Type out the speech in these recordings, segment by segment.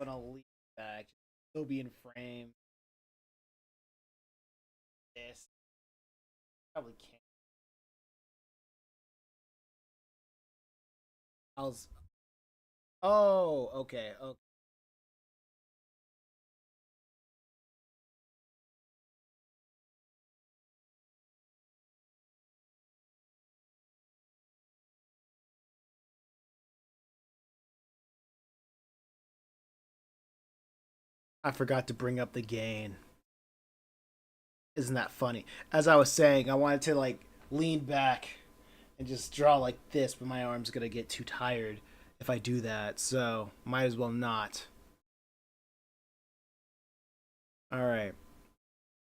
gonna leave back. Still be in frame. This probably can't. I was. Oh, okay. Okay. I forgot to bring up the gain. Isn't that funny? As I was saying, I wanted to like lean back and just draw like this, but my arm's gonna get too tired if I do that. So might as well not. All right.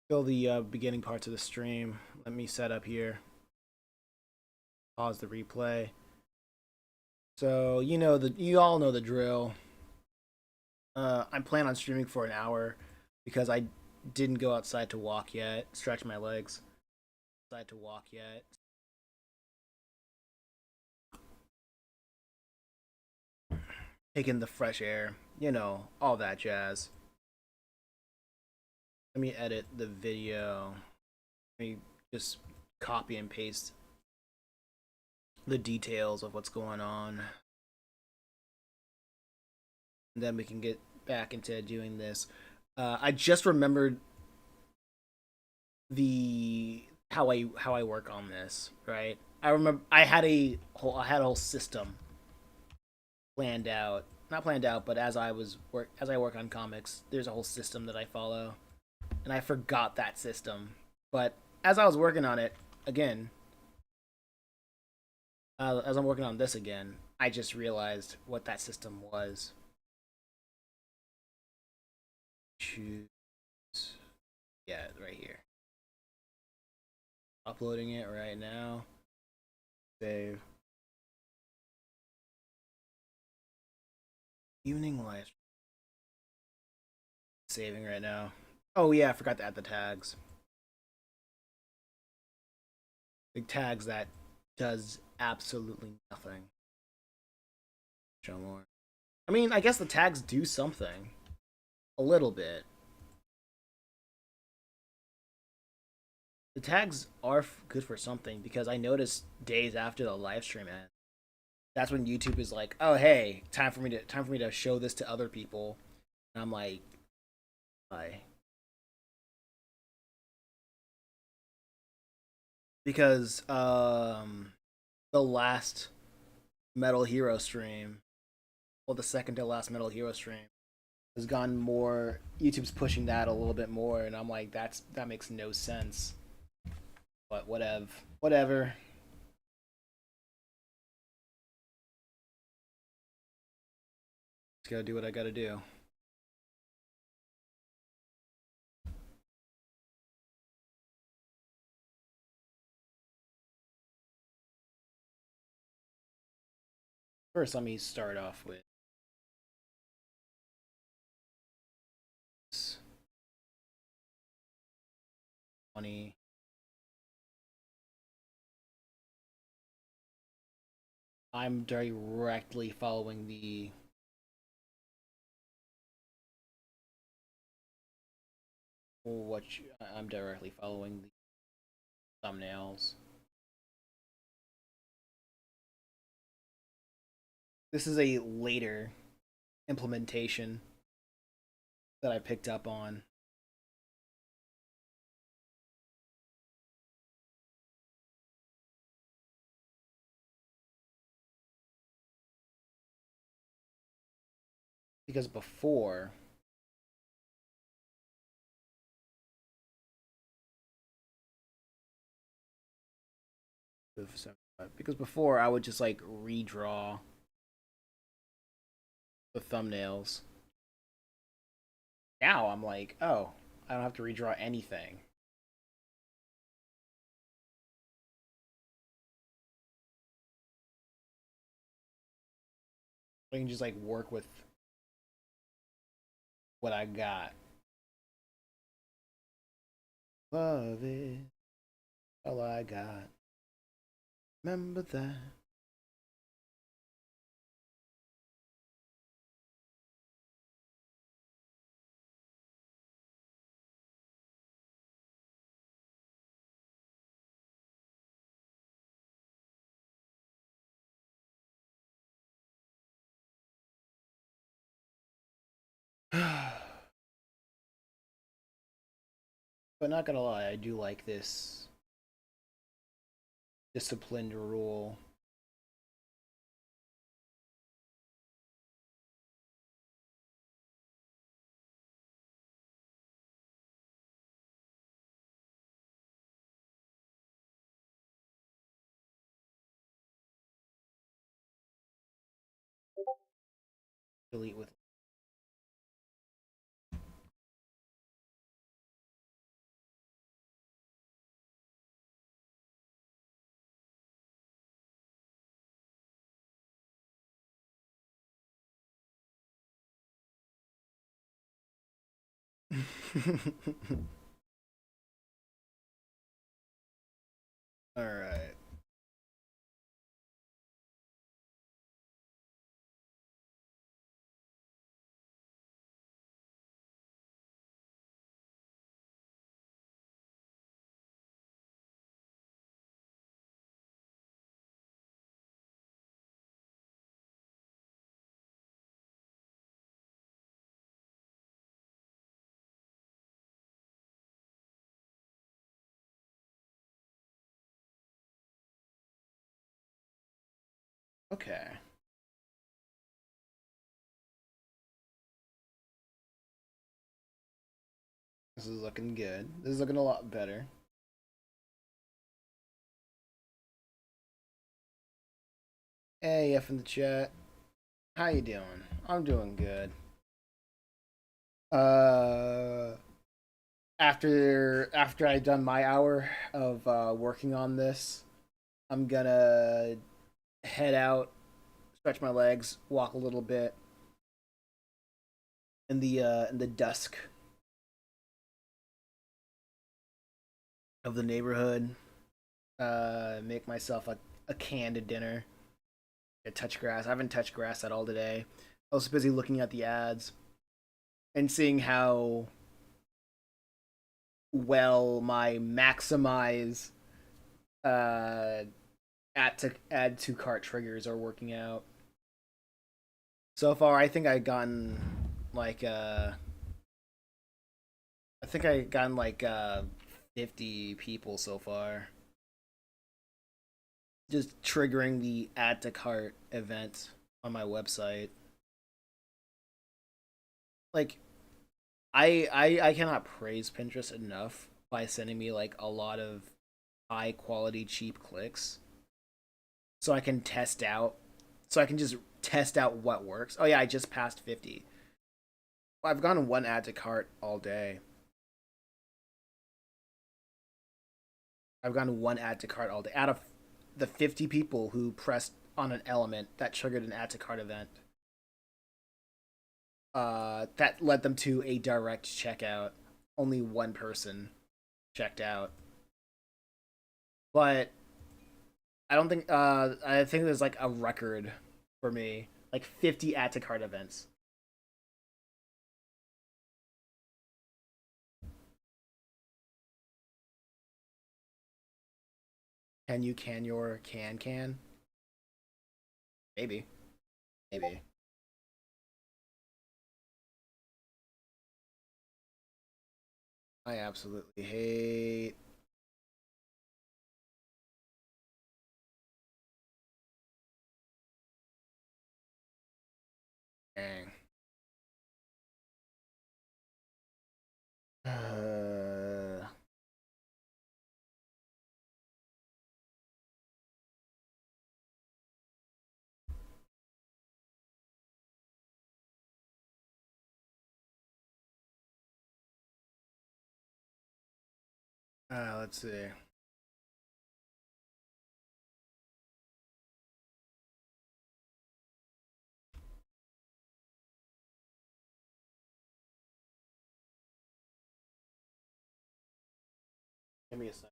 Still the beginning parts of the stream. Let me set up here. Pause the replay. So you all know the drill. I plan on streaming for an hour because I didn't go outside to walk yet. Stretch my legs. Outside to walk yet. Taking the fresh air. All that jazz. Let me edit the video. Let me just copy and paste the details of what's going on. And then we can get back into doing this. I just remembered the how I work on this, right? I remember I had a whole system planned out. Not planned out, but as I work on comics, there's a whole system that I follow. And I forgot that system. But as I was working on it again, as I'm working on this again, I just realized what that system was. Choose, yeah, right here. Uploading it right now. Save. Evening live. Saving right now. Oh yeah, I forgot to add the tags. The tags that does absolutely nothing. Show more. I mean, I guess the tags do something. A little bit. The tags are good for something because I noticed days after the live stream ends, that's when YouTube is like, "Oh hey, time for me to show this to other people," and I'm like, "Why?" Because the last Metal Hero stream, well, the second to last Metal Hero stream, has gone more. YouTube's pushing that a little bit more, and I'm like, that makes no sense. But whatever. Just gotta do what I gotta do. First, let me start off with 20. I'm directly following the I'm directly following the thumbnails. This is a later implementation that I picked up on. Because before, I would just like redraw the thumbnails. Now I'm like, oh, I don't have to redraw anything. I can just like work with what I got. Love it, all I got. Remember that. But not gonna lie, I do like this disciplined rule. Delete with. All right. Okay. This is looking good. This is looking a lot better. Hey, F in the chat. How you doing? I'm doing good. Uh, after I've done my hour of working on this, I'm gonna head out, stretch my legs, walk a little bit in the dusk of the neighborhood. Make myself a canned dinner. Touch grass. I haven't touched grass at all today. I was busy looking at the ads and seeing how well my maximize uh add to cart triggers are working out. So far I think I've gotten like I think I gotten like 50 people so far. Just triggering the add to cart event on my website. Like I cannot praise Pinterest enough by sending me like a lot of high quality cheap clicks so I can test out so I can just test out what works. Oh yeah, I just passed 50. Well, I've gone one add to cart all day. I've gone one add to cart all day. Out of the 50 people who pressed on an element that triggered an add to cart event, that led them to a direct checkout. Only one person checked out. But I think there's like a record for me. Like 50 add to cart events. Can you can your can? Maybe. Maybe. I absolutely hate. Dang. Let's see. Give me a second.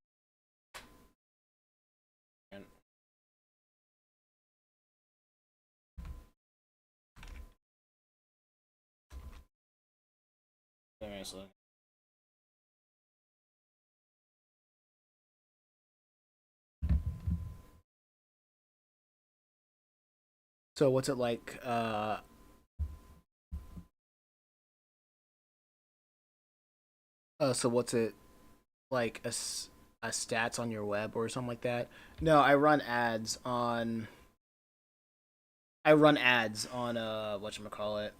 Give me a second. So what's it like So what's it like a stats on your web or something like that? No, I run ads on. I run ads on whatchamacallit.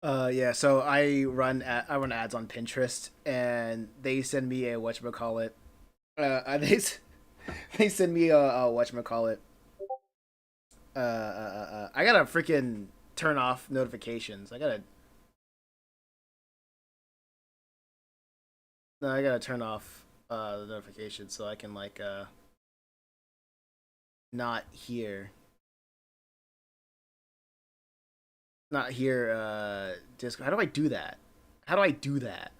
Yeah, so I run ads on Pinterest, and they send me a whatchamacallit. They send me a whatchamacallit. I gotta freaking turn off notifications. I gotta turn off the notifications so I can like not hear not hear disc. How do I do that? How do I do that?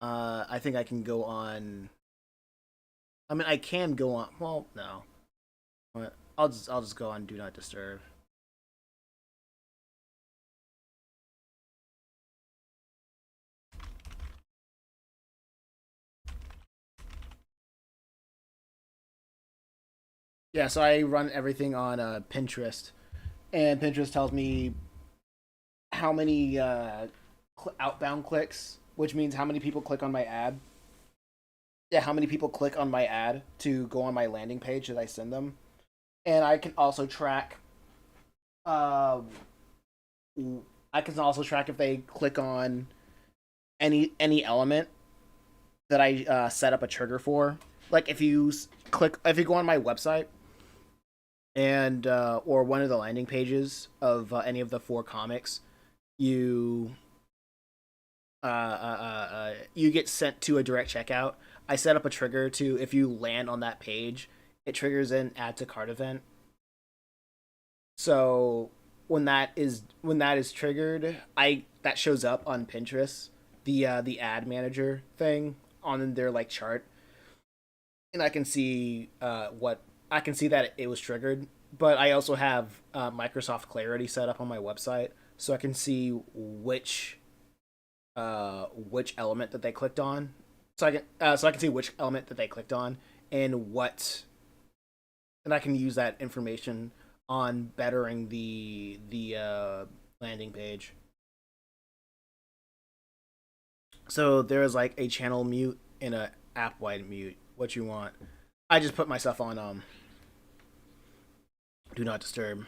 I think I can go on. I mean, I can go on. Well, no. I'll just go on Do Not Disturb. Yeah, so I run everything on Pinterest, and Pinterest tells me how many outbound clicks, which means how many people click on my ad. Yeah, how many people click on my ad to go on my landing page that I send them, and I can also track. Uh, I can also track if they click on any element that I set up a trigger for. Like if you go on my website and or one of the landing pages of any of the four comics, you you get sent to a direct checkout. I set up a trigger to if you land on that page, it triggers an add to cart event. So when that is triggered, I that shows up on Pinterest, the ad manager thing on their like chart, and I can see what I can see that it was triggered. But I also have Microsoft Clarity set up on my website, so I can see which element that they clicked on. So I can see which element that they clicked on and what, and I can use that information on bettering the landing page. So there's like a channel mute and a app wide mute. What you want? I just put myself on do not disturb.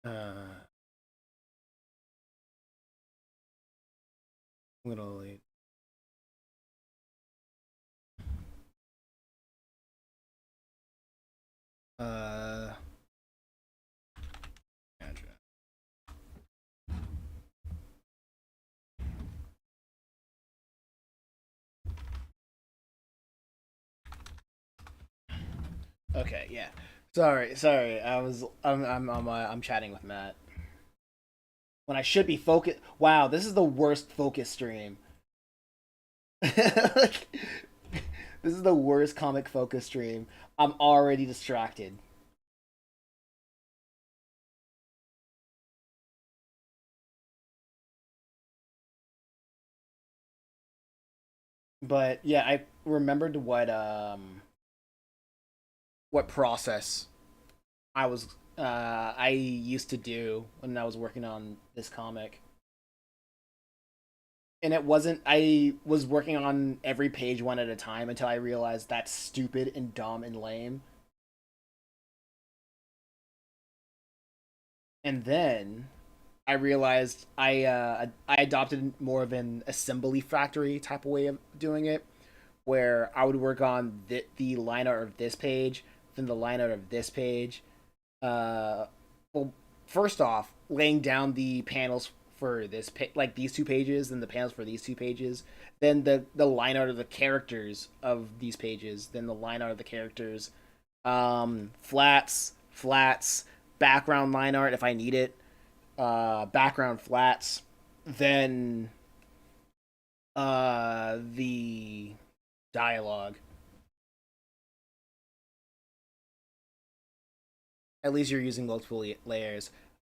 Uh, literally. Uh, okay, yeah. Sorry. I'm chatting with Matt when I should be focused. Wow, this is the worst focus stream. Like, this is the worst comic focus stream. I'm already distracted. But yeah, I remembered what process I used to do when I was working on this comic. And it wasn't I was working on every page one at a time until I realized that's stupid and dumb and lame. And then I realized I adopted more of an assembly factory type of way of doing it, where I would work on the line art of this page, then the line art of this page. Uh, well, first off, laying down the panels for like these two pages, then the panels for these two pages, then the line art of the characters of these pages, then the line art of the characters, flats, background line art if I need it, background flats, then the dialogue. At least you're using multiple layers,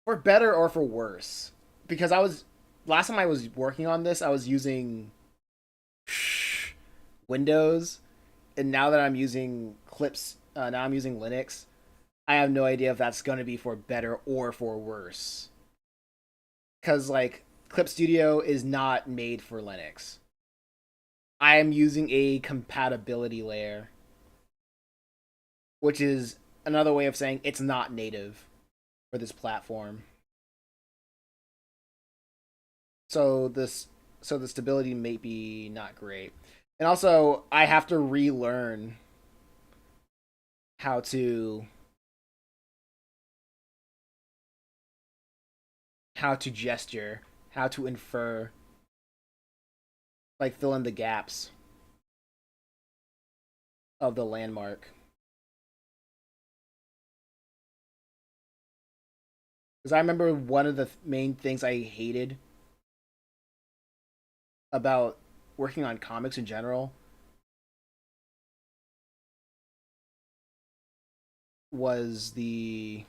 for better or for worse. Because I was last time I was working on this, I was using Windows, and now that I'm using Clips, now I'm using Linux. I have no idea if that's going to be for better or for worse. Because like Clip Studio is not made for Linux. I am using a compatibility layer, which is another way of saying it's not native for this platform. So the stability may be not great. And also I have to relearn how to gesture, how to infer, like fill in the gaps of the landmark. Because I remember one of the main things I hated about working on comics in general was the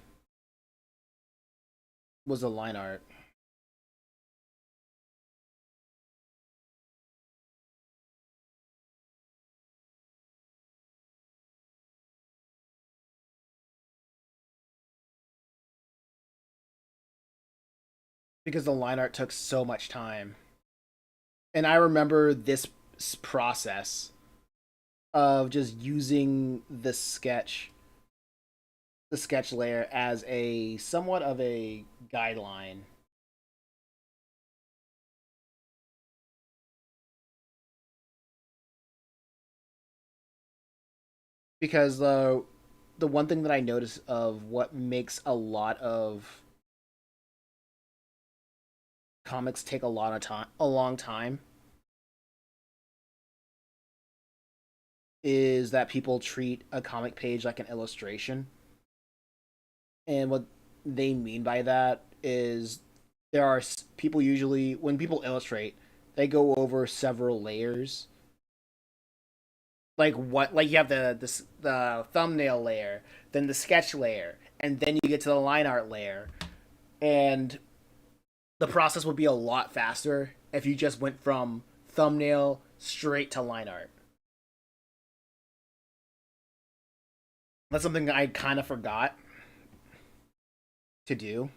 line art. Because the line art took so much time. And I remember this process of just using the sketch layer as a somewhat of a guideline. Because the one thing that I notice of what makes a lot of comics take a long time, is that people treat a comic page like an illustration. And what they mean by that is there are people usually, when people illustrate, they go over several layers. Like you have the thumbnail layer, then the sketch layer, and then you get to the line art layer. And the process would be a lot faster if you just went from thumbnail straight to line art. That's something I kind of forgot to do.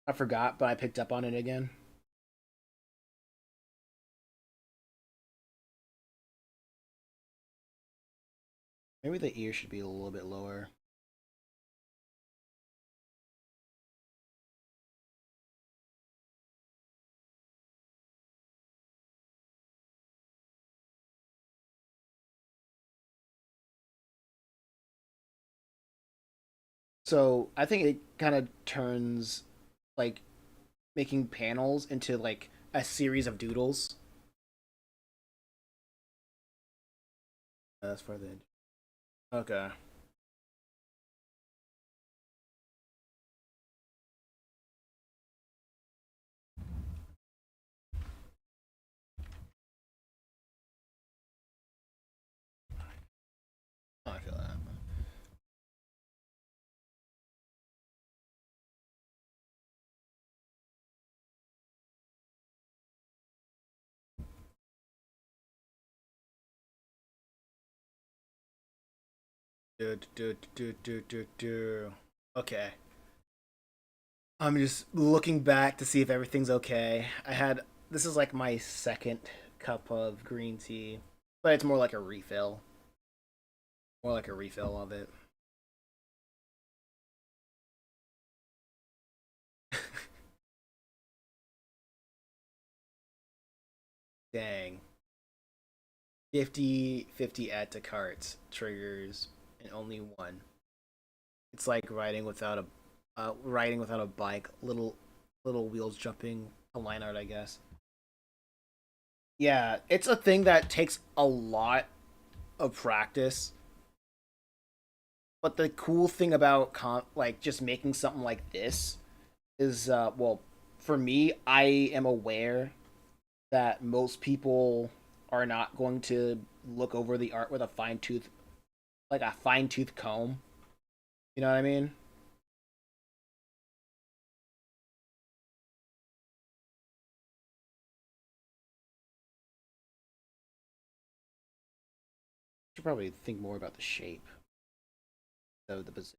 I forgot, but I picked up on it again. Maybe the ear should be a little bit lower. So I think it kind of turns like making panels into like a series of doodles. That's for the okay. Oh, I feel that. Do. Okay. I'm just looking back to see if everything's okay. This is like my second cup of green tea, but it's more like a refill. More like a refill of it. Dang. 50 add to carts triggers and only one. It's like writing without a riding without a bike, little wheels jumping a line art, I guess. Yeah, it's a thing that takes a lot of practice. But the cool thing about like just making something like this is, well, for me, I am aware that most people are not going to look over the art with a fine tooth comb. You know what I mean? Should probably think more about the shape of the position.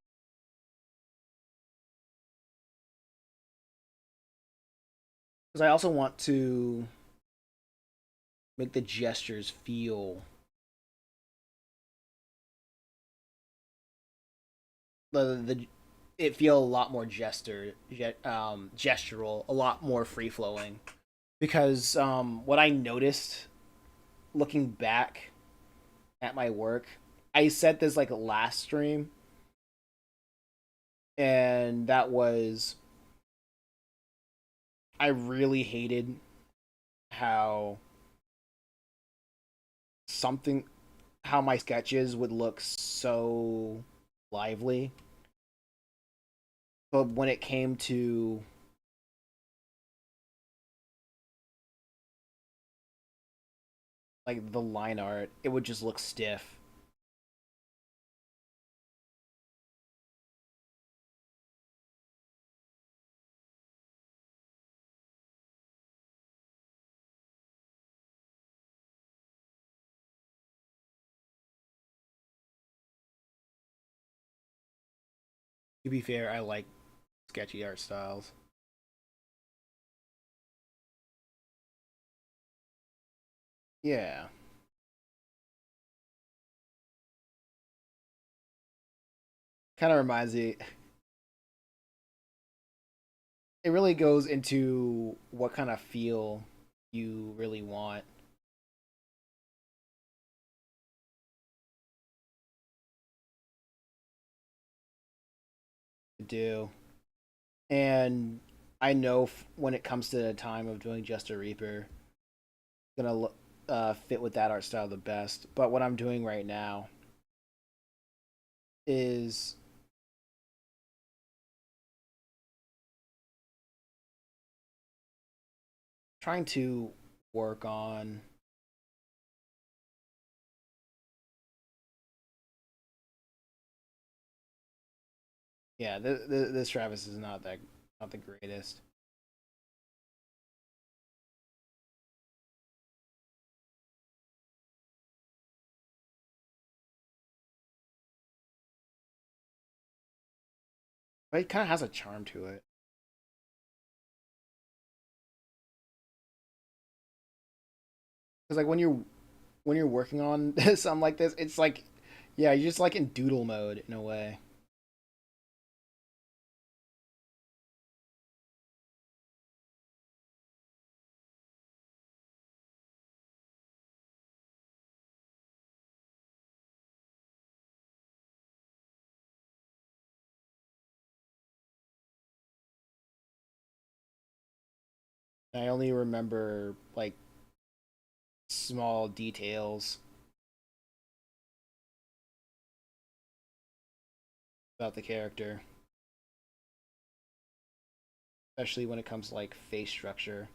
Because I also want to make the gestures feel the it feel a lot more gestural, a lot more free flowing. Because what I noticed looking back at my work, I said this like last stream, and that was I really hated how something how my sketches would look so lively, but when it came to like the line art, it would just look stiff. To be fair, I like sketchy art styles. Yeah, kind of reminds me. It really goes into what kind of feel you really want to do. And I know when it comes to the time of doing Just a Reaper, gonna fit with that art style the best. But what I'm doing right now is trying to work on. Yeah, this Travis is not the greatest. But it kind of has a charm to it. Because like when you're working on something like this, it's like, yeah, you're just like in doodle mode in a way. I only remember like small details about the character, especially when it comes to like face structure.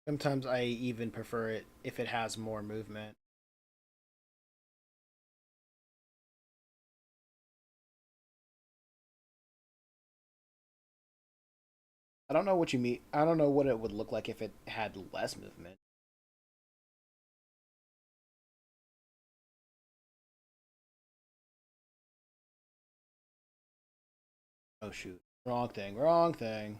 Sometimes I even prefer it if it has more movement. I don't know what you mean. I don't know what it would look like if it had less movement. Oh shoot. Wrong thing. Wrong thing.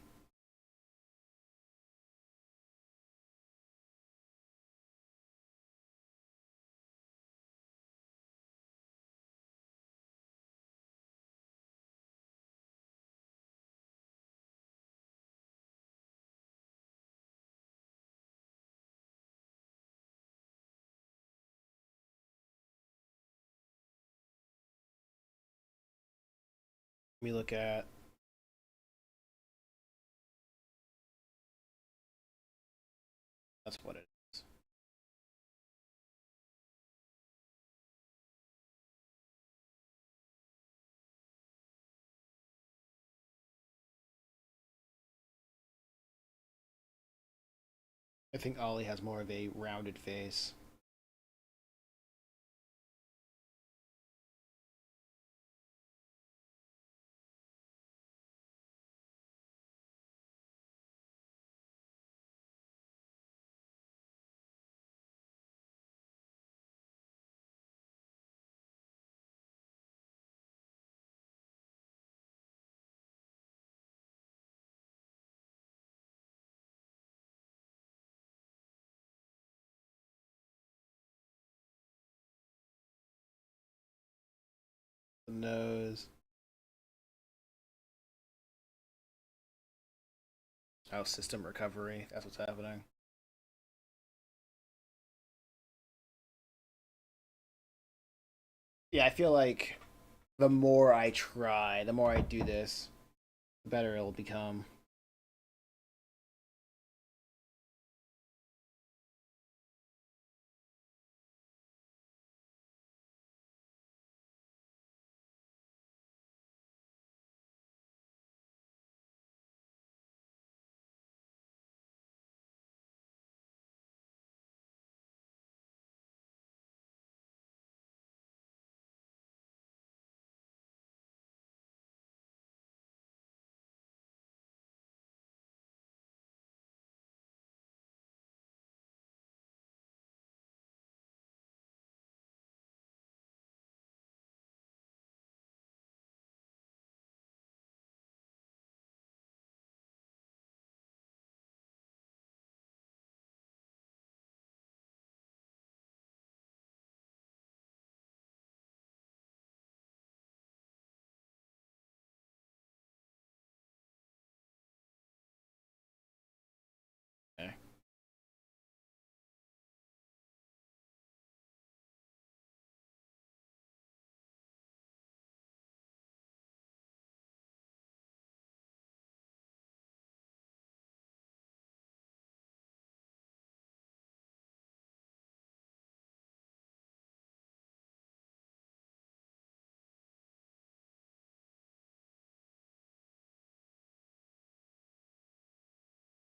Let me look at. That's what it is. I think Ollie has more of a rounded face. The nose. Oh, system recovery. That's what's happening. Yeah, I feel like the more I try, the more I do this, the better it'll become. Okay.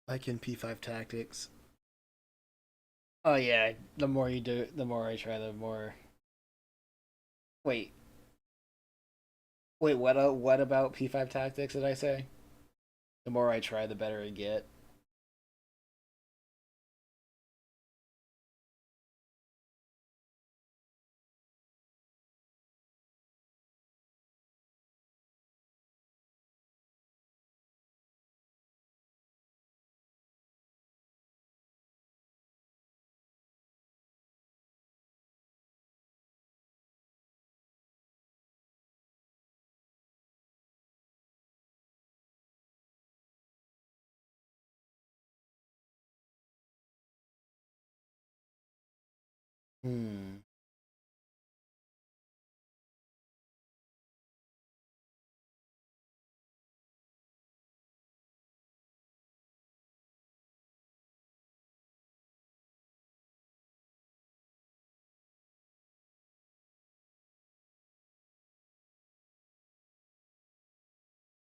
Like in P5 tactics. Oh yeah, the more you do, the more I try, the more. Wait, wait. What about P5 tactics? Did I say? The more I try, the better I get. Hmm.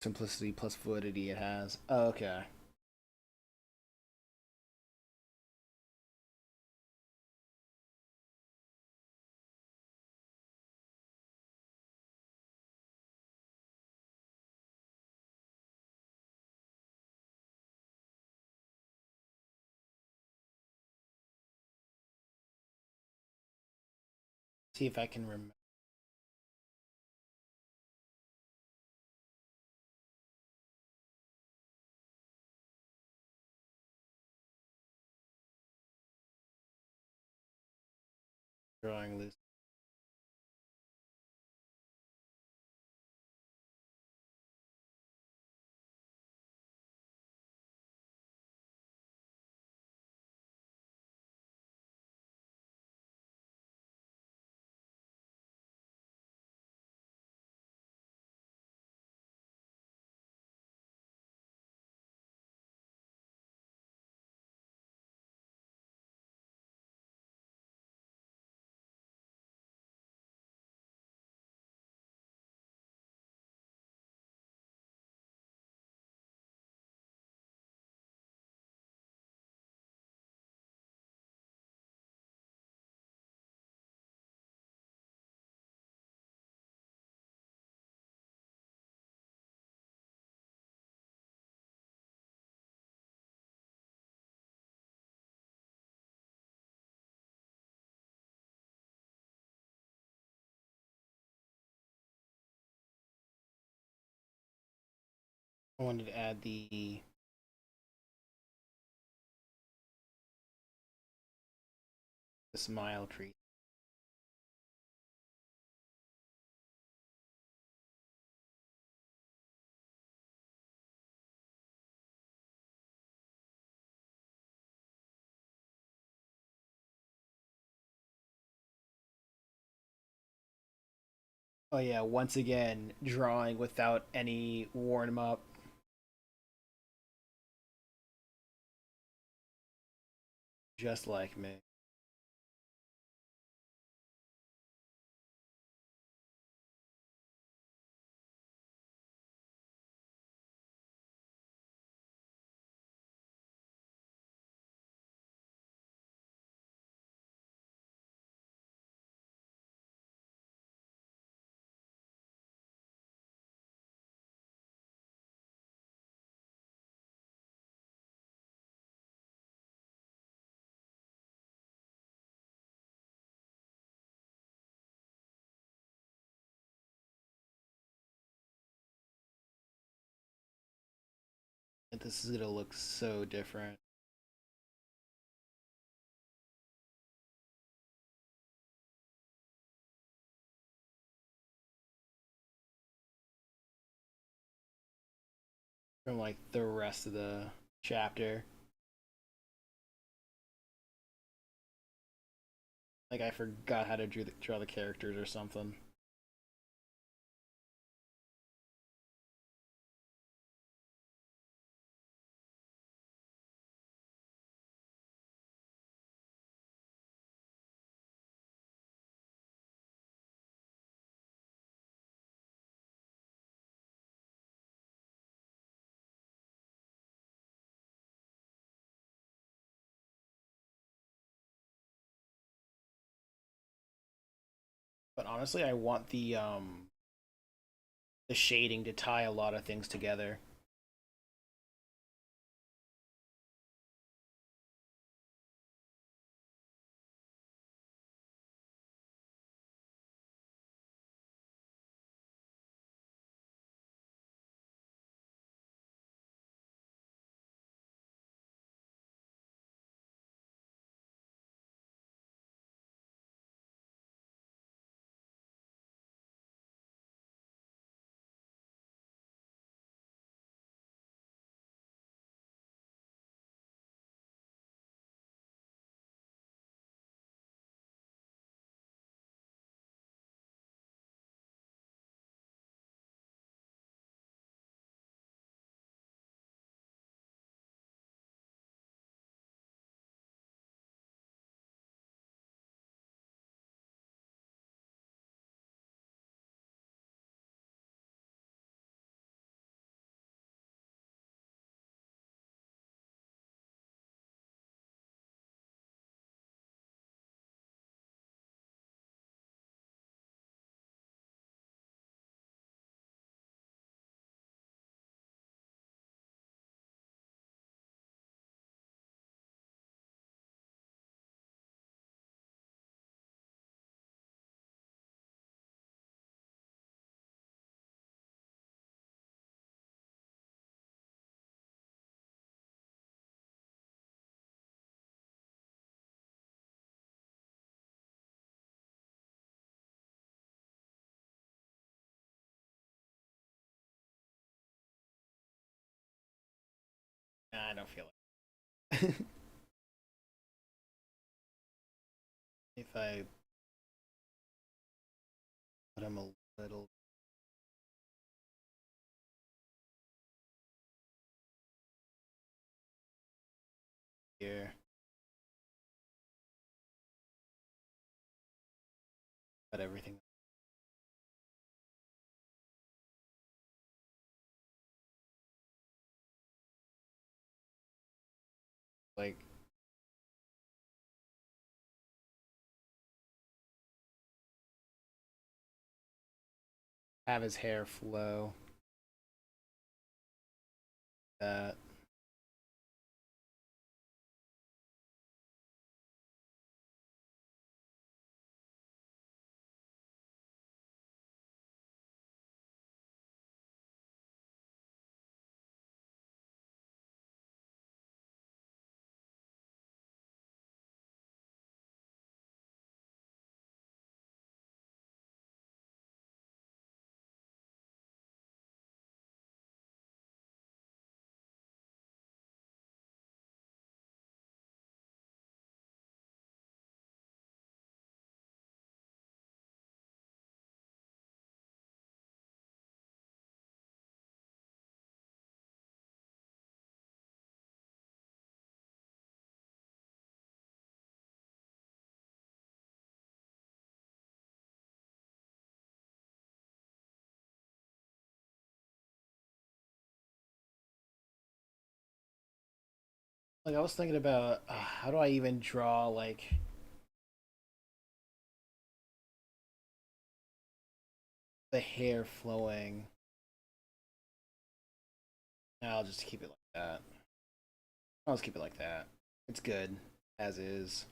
Simplicity plus fluidity it has. Oh, okay. See if I can remember. Drawing this. I wanted to add the smile tree. Oh yeah, once again, drawing without any warm up. Just like me. And this is gonna look so different. From like the rest of the chapter. Like I forgot how to draw the characters or something. But honestly, I want the shading to tie a lot of things together. Nah, I don't feel like if I put him a little here, but everything like have his hair flow. That like I was thinking about how do I even draw like the hair flowing. I'll just keep it like that. I'll just keep it like that. It's good as is.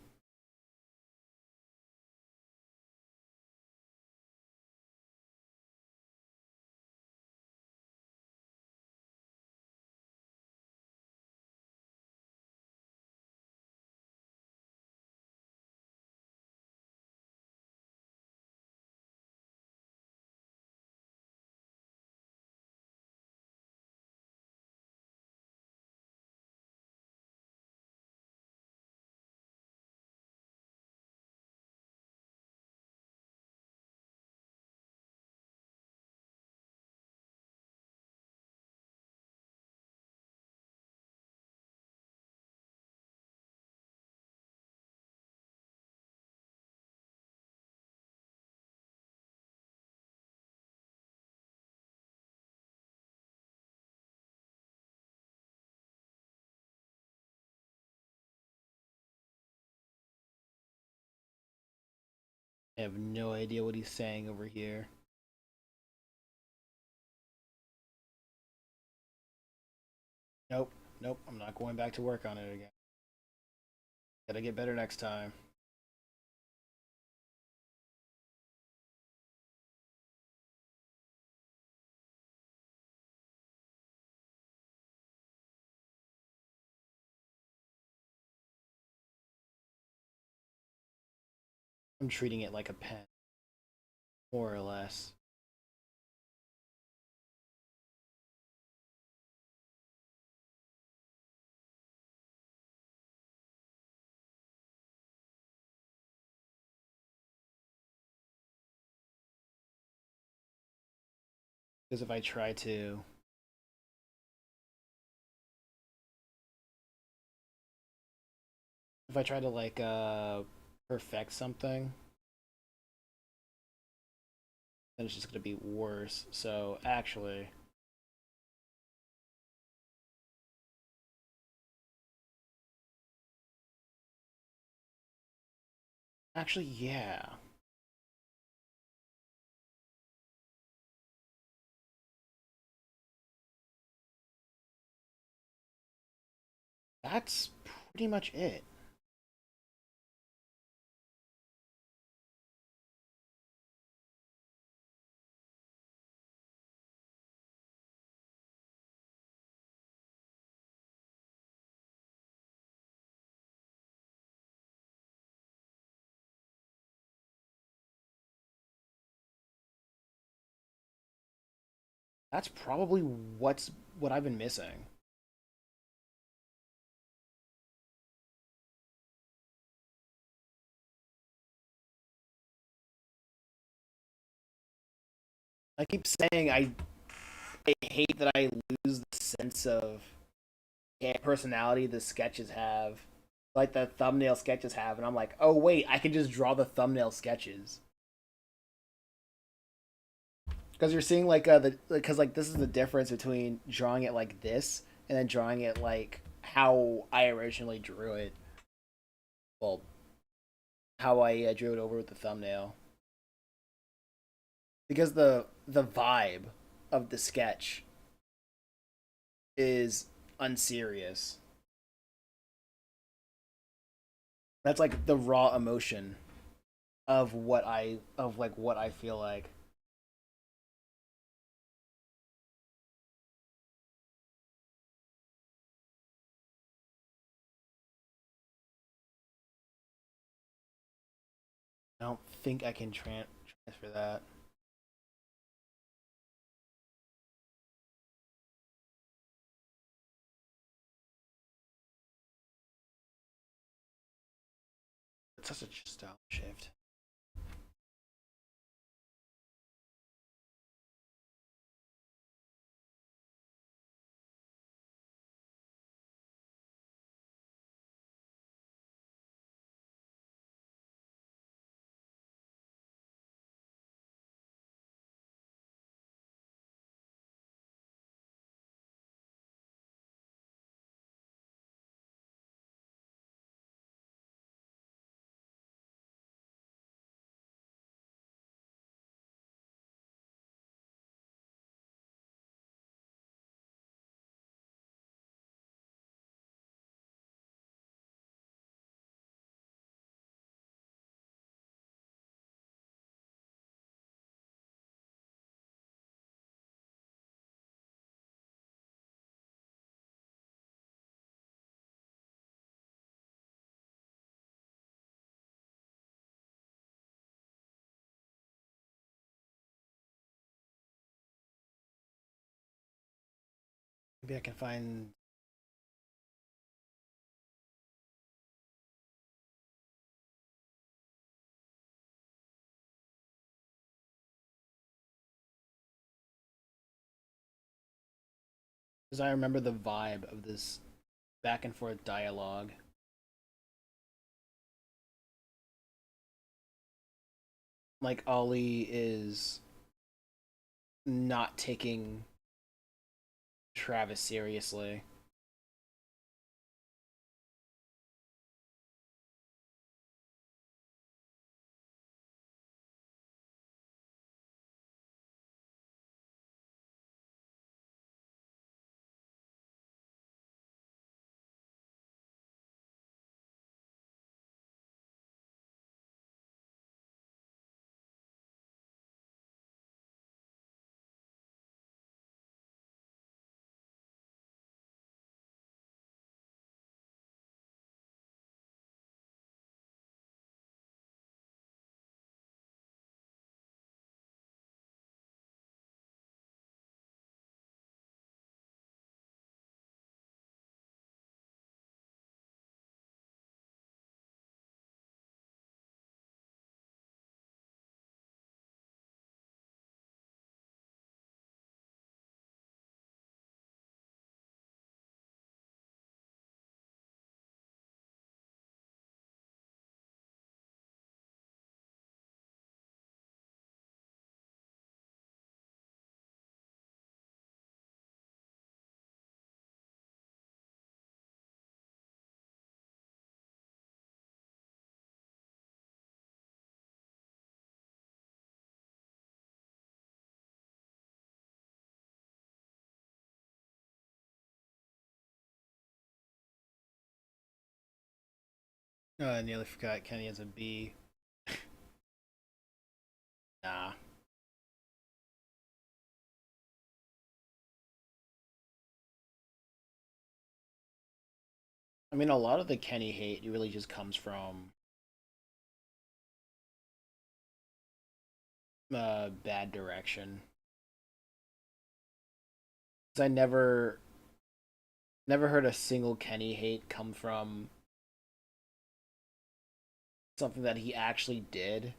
I have no idea what he's saying over here. Nope, nope. I'm not going back to work on it again. Gotta get better next time. I'm treating it like a pen, more or less. Because if I try to like perfect something, then it's just gonna be worse. So actually, yeah, that's pretty much it. That's probably what I've been missing. I keep saying I hate that I lose the sense of personality the sketches have, like the thumbnail sketches have, and I'm like, oh wait, I can just draw the thumbnail sketches. Because you're seeing like the because like this is the difference between drawing it like this and then drawing it like how I originally drew it. Well, how I drew it over with the thumbnail. Because the vibe of the sketch is unserious. That's like the raw emotion of what I feel like. I don't think I can transfer that. It's such a style shift. Maybe I can find. Because I remember the vibe of this back and forth dialogue. Like Ollie is not taking Travis seriously. Oh, I nearly forgot Kenny has a B. Nah. I mean, a lot of the Kenny hate really just comes from bad direction. 'Cause I never heard a single Kenny hate come from something that he actually did.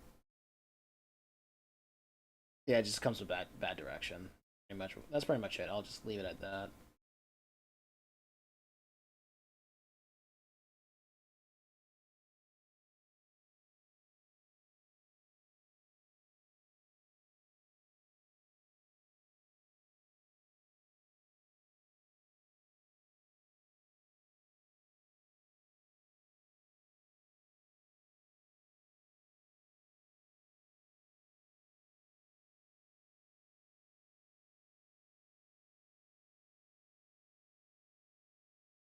Yeah, it just comes with bad direction. Pretty much. That's pretty much it. I'll just leave it at that.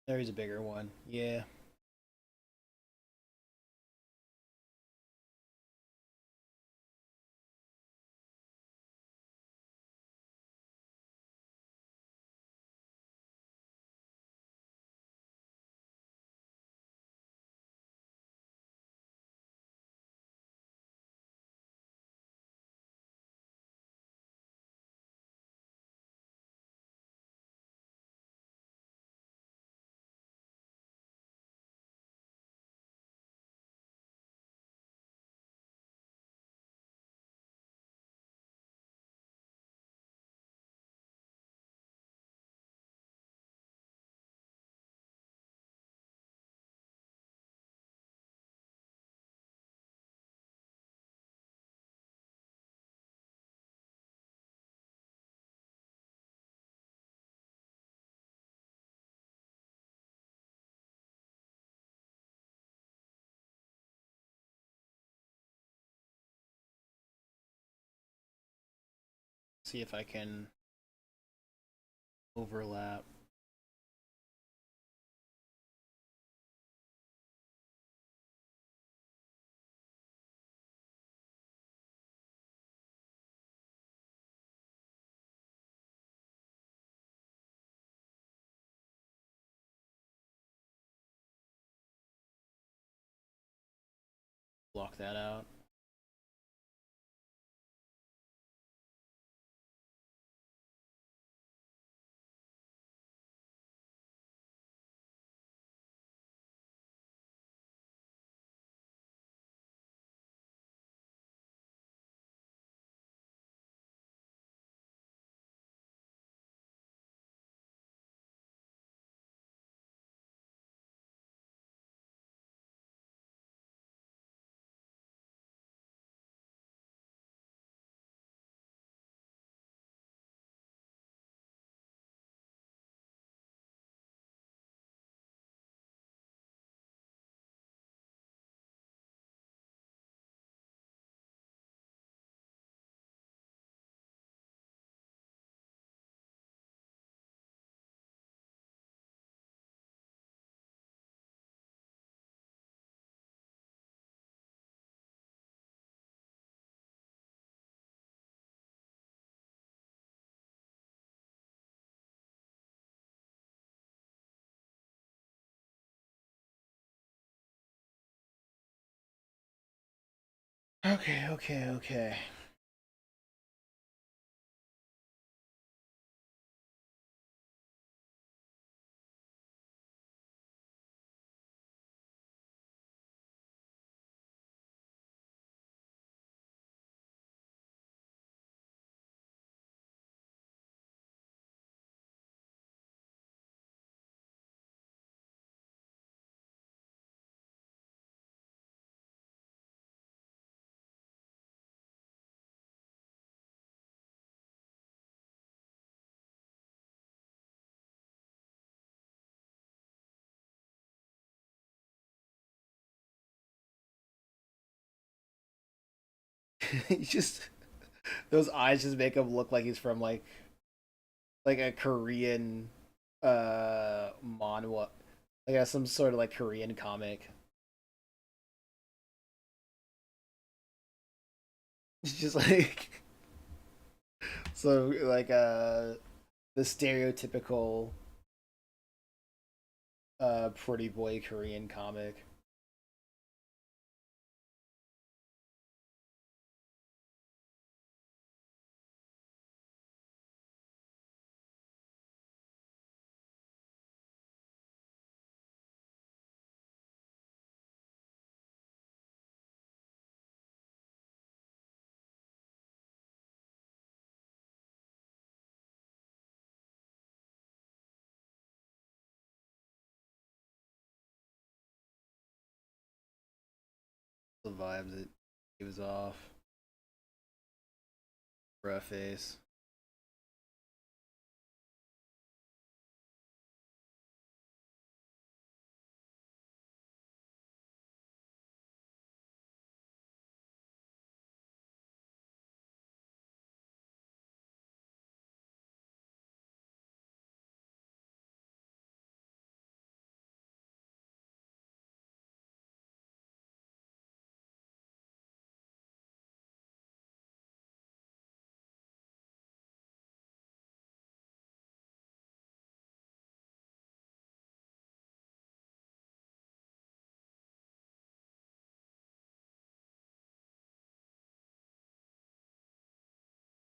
There's a bigger one. Yeah. See if I can overlap. Block that out. Okay, okay, okay. He just those eyes just make him look like he's from like a Korean manhwa, like some sort of like Korean comic. It's just like so like the stereotypical pretty boy Korean comic. the vibes it gives off. Rough face.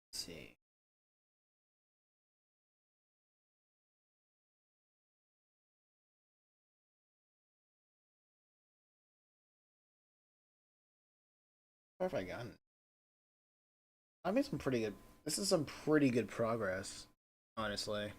Let's see. Where have I gotten? I made some pretty good. This is some pretty good progress, honestly.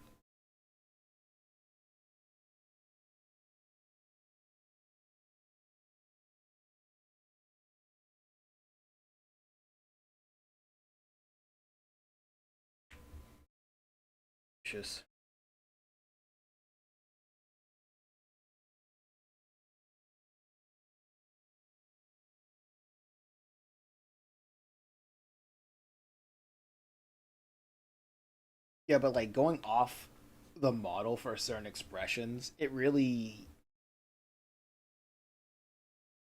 Just yeah, but like going off the model for certain expressions, it really.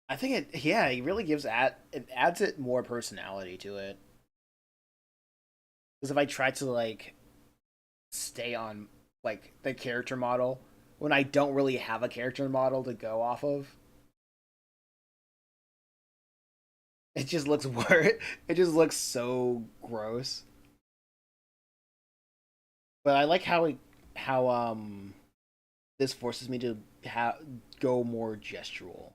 I think it. Yeah, it really gives it adds it more personality to it. Because if I try to like stay on like the character model when I don't really have a character model to go off of, it just looks worse. It just looks so gross. But I like how this forces me to go more gestural.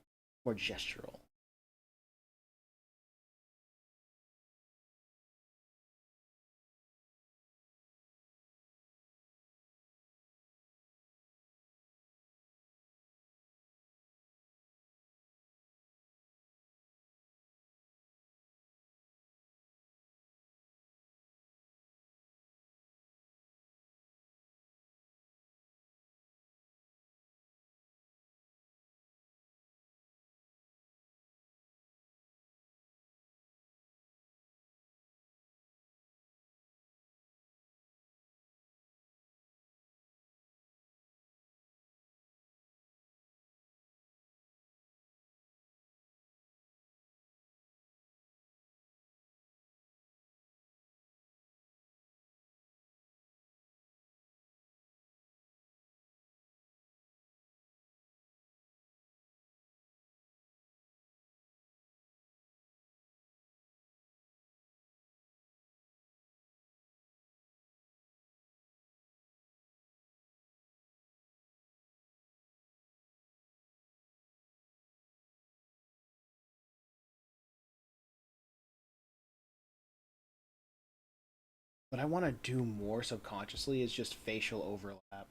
What I want to do more subconsciously is just facial overlap.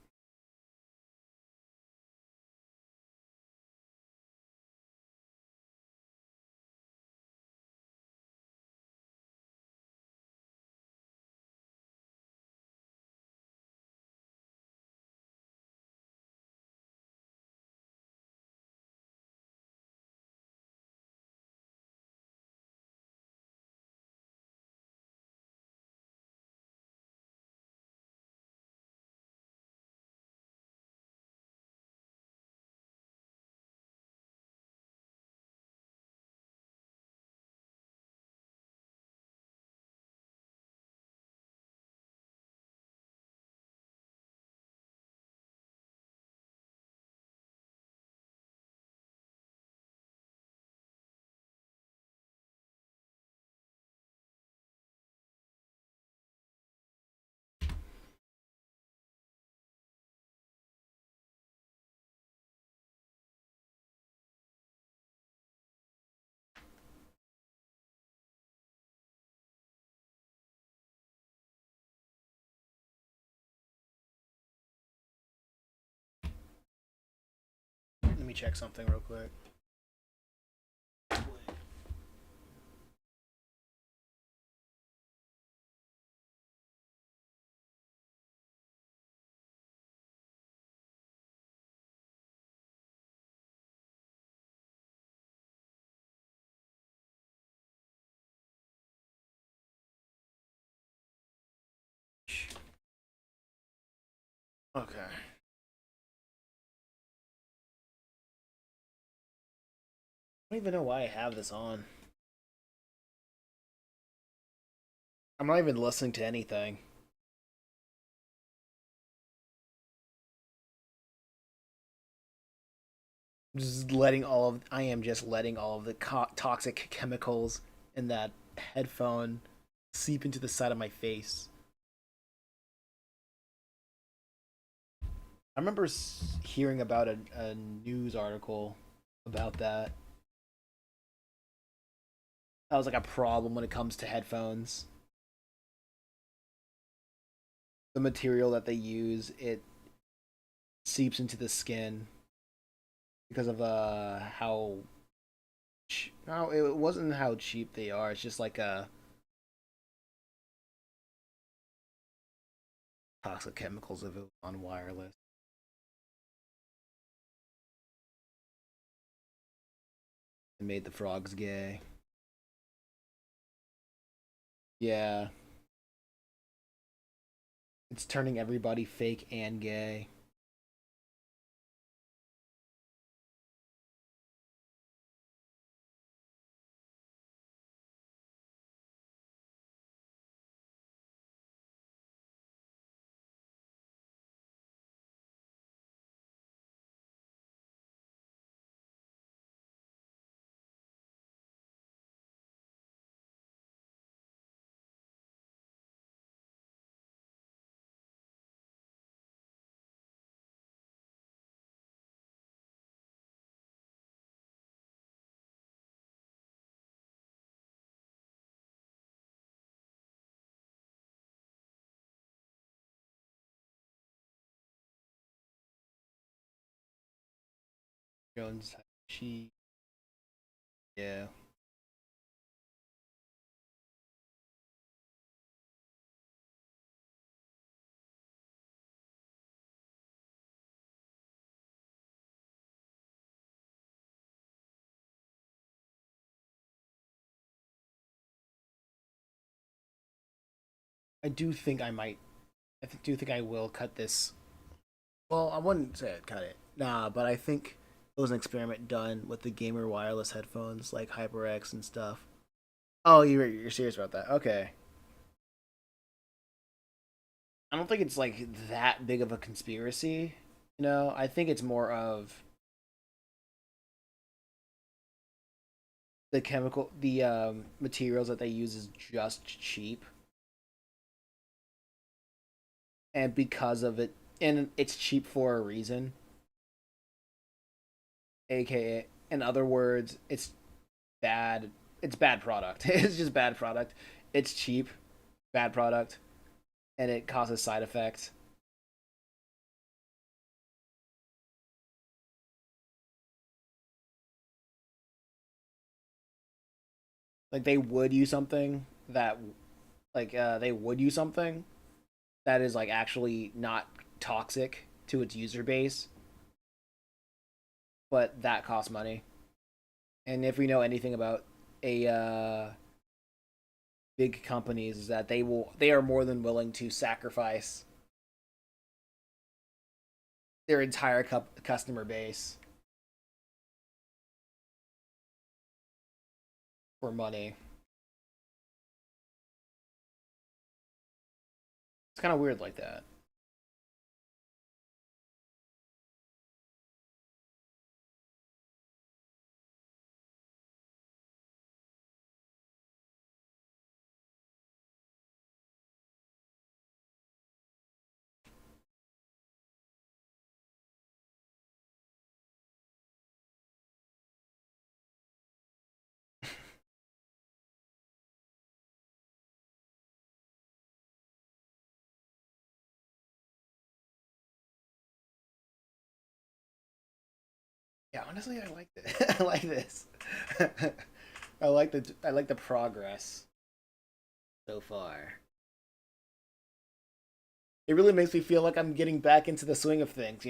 Let me check something real quick. Okay. I don't even know why I have this on. I'm not even listening to anything. I am just letting all of the toxic chemicals in that headphone seep into the side of my face. I remember hearing about a news article about that. That was like a problem when it comes to headphones. The material that they use, it seeps into the skin because of how no, it wasn't how cheap they are. It's just like toxic chemicals of it on wireless. It made the frogs gay. Yeah, it's turning everybody fake and gay. Jones, she, yeah. I do think I might. Do think I will cut this. Well, I wouldn't say I'd cut it. Nah, but I think it was an experiment done with the gamer wireless headphones like HyperX and stuff. Oh, you're serious about that? Okay. I don't think it's like that big of a conspiracy. I think it's more of the materials that they use is just cheap, and because of it, and it's cheap for a reason. AKA, in other words, it's bad. It's bad product. It's just bad product. It's cheap, bad product, and it causes side effects. Like they would use something that is like actually not toxic to its user base, but that costs money. And if we know anything about a big companies, is that they are more than willing to sacrifice their entire customer base for money. It's kind of weird like that. Yeah, honestly, I like this. I like this. I like the progress so far. It really makes me feel like I'm getting back into the swing of things.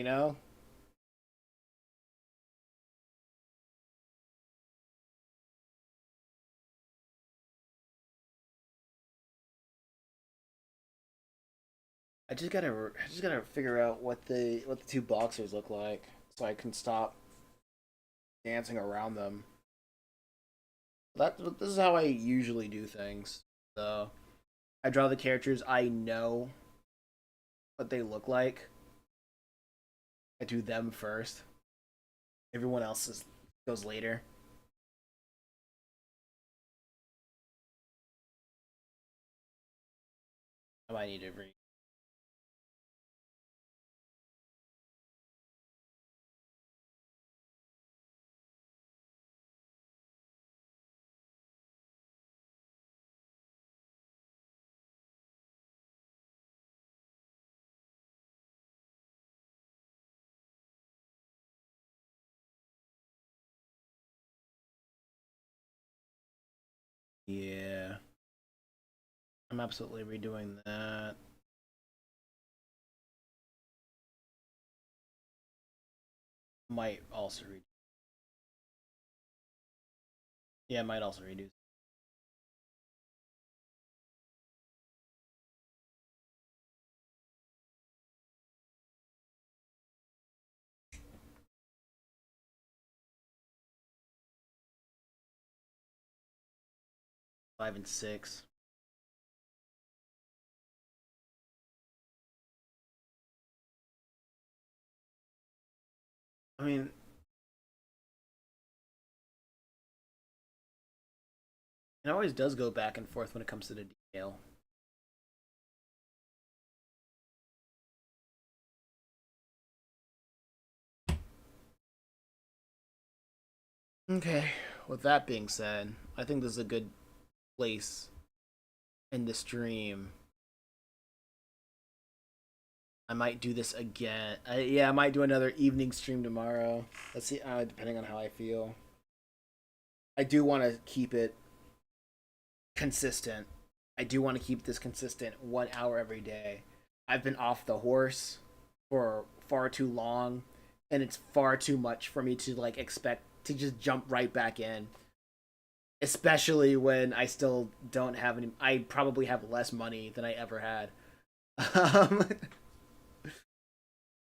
I just gotta figure out what the two boxers look like so I can stop dancing around them. This is how I usually do things. So I draw the characters I know what they look like. I do them first. Everyone else goes later. I might need to read 'em. Yeah, I'm absolutely redoing that. Might also redo. Yeah, might also redo 5 and 6. I mean, it always does go back and forth when it comes to the detail. Okay, with that being said, I think this is a good place in the stream. I might do this again. Yeah, I might do another evening stream tomorrow. Let's see, depending on how I feel. I do want to keep it consistent. I do want to keep this consistent 1 hour every day. I've been off the horse for far too long, and it's far too much for me to like expect to just jump right back in. Especially when I still don't have any. I probably have less money than I ever had. Um,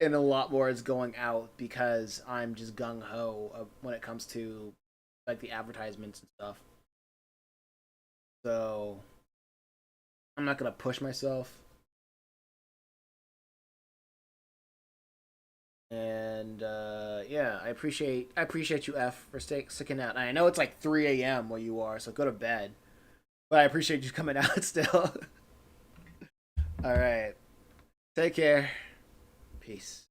and a lot more is going out because I'm just gung ho when it comes to like the advertisements and stuff. So I'm not gonna push myself. And yeah, I appreciate you, F, for sticking out. And I know it's like 3 a.m. where you are, so go to bed. But I appreciate you coming out still. All right, take care. Peace.